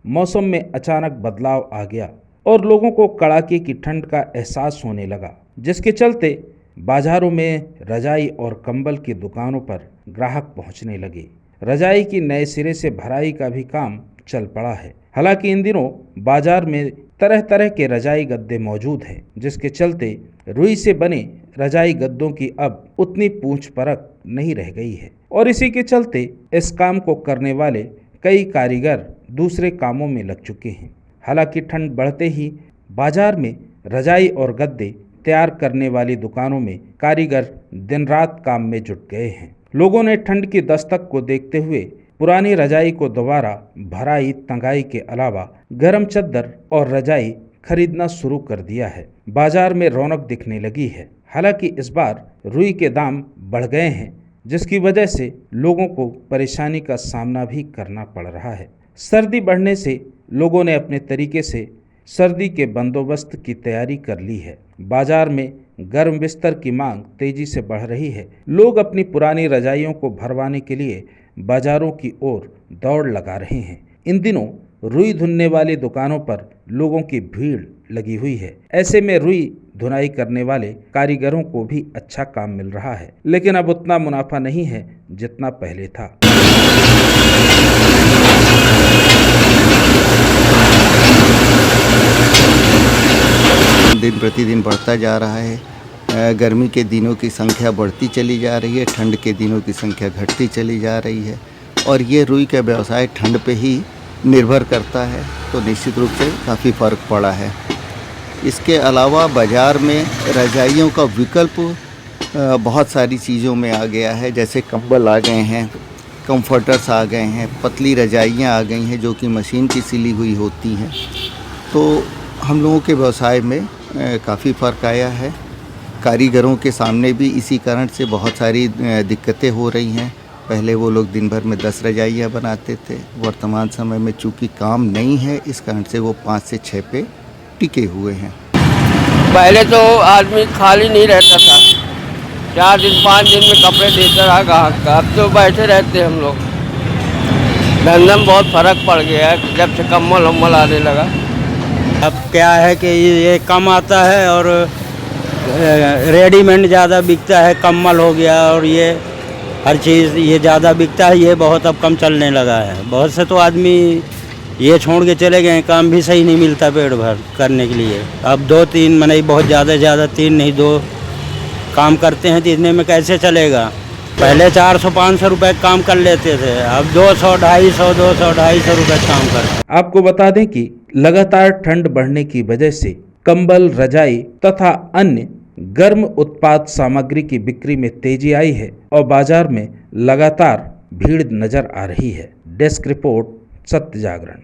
मौसम में अचानक बदलाव आ गया और लोगों को कड़ाके की ठंड का एहसास होने लगा, जिसके चलते बाजारों में रजाई और कंबल की दुकानों पर ग्राहक पहुंचने लगे। रजाई की नए सिरे से भराई का भी काम चल पड़ा है। हालांकि इन दिनों बाजार में तरह तरह के रजाई गद्दे मौजूद हैं, जिसके चलते रुई से बने रजाई गद्दों की अब उतनी पूछ परख नहीं रह गई है और इसी के चलते इस काम को करने वाले कई कारीगर दूसरे कामों में लग चुके हैं। हालांकि ठंड बढ़ते ही बाजार में रजाई और गद्दे तैयार करने वाली दुकानों में कारीगर दिन रात काम में जुट गए हैं। लोगों ने ठंड की दस्तक को देखते हुए पुरानी रजाई को दोबारा भराई तंगाई के अलावा गर्म चद्दर और रजाई खरीदना शुरू कर दिया है। बाजार में रौनक दिखने लगी है। हालांकि इस बार रुई के दाम बढ़ गए हैं, जिसकी वजह से लोगों को परेशानी का सामना भी करना पड़ रहा है। सर्दी बढ़ने से लोगों ने अपने तरीके से सर्दी के बंदोबस्त की तैयारी कर ली है। बाजार में गर्म बिस्तर की मांग तेजी से बढ़ रही है। लोग अपनी पुरानी रजाइयों को भरवाने के लिए बाजारों की ओर दौड़ लगा रहे हैं। इन दिनों रुई धुनने वाली दुकानों पर लोगों की भीड़ लगी हुई है। ऐसे में रुई धुनाई करने वाले कारीगरों को भी अच्छा काम मिल रहा है, लेकिन अब उतना मुनाफा नहीं है जितना पहले था। दिन प्रतिदिन बढ़ता जा रहा है। गर्मी के दिनों की संख्या बढ़ती चली जा रही है, ठंड के दिनों की संख्या घटती चली जा रही है और ये रुई का व्यवसाय ठंड पे ही निर्भर करता है, तो निश्चित रूप से काफ़ी फ़र्क पड़ा है। इसके अलावा बाज़ार में रजाइयों का विकल्प बहुत सारी चीज़ों में आ गया है, जैसे कंबल आ गए हैं, कंफर्टर्स आ गए हैं, पतली रजाइयाँ आ गई हैं जो कि मशीन की सिली हुई होती हैं। तो हम लोगों के व्यवसाय में काफ़ी फ़र्क आया है। कारीगरों के सामने भी इसी कारण से बहुत सारी दिक्कतें हो रही हैं। पहले वो लोग दिन भर में 10 रजाइयाँ बनाते थे। वर्तमान समय में चूँकि काम नहीं है, इस कारण से वो 5 से 6 पे टिके हुए हैं। पहले तो आदमी खाली नहीं रहता था, 4 दिन 5 दिन में कपड़े देता रहा ग्राहक का। अब तो बैठे रहते हम लोग। धंधे में बहुत फ़र्क पड़ गया है जब से कम्बल वम्बल आने लगा। अब क्या है कि ये कम आता है और रेडीमेड ज़्यादा बिकता है। कम्बल हो गया और ये हर चीज़ ये ज़्यादा बिकता है। ये बहुत अब कम चलने लगा है। बहुत से तो आदमी ये छोड़ के चले गए, काम भी सही नहीं मिलता पेट भर करने के लिए। अब 2-3 महीने बहुत ज़्यादा 3 नहीं 2 काम करते हैं तो इतने में कैसे चलेगा। पहले 400-500 रुपये काम कर लेते थे, अब 200-250 रुपये काम करते। आपको बता दें कि लगातार ठंड बढ़ने की वजह से कंबल, रजाई तथा अन्य गर्म उत्पाद सामग्री की बिक्री में तेजी आई है और बाजार में लगातार भीड़ नजर आ रही है। डेस्क रिपोर्ट, सत्य जागरण।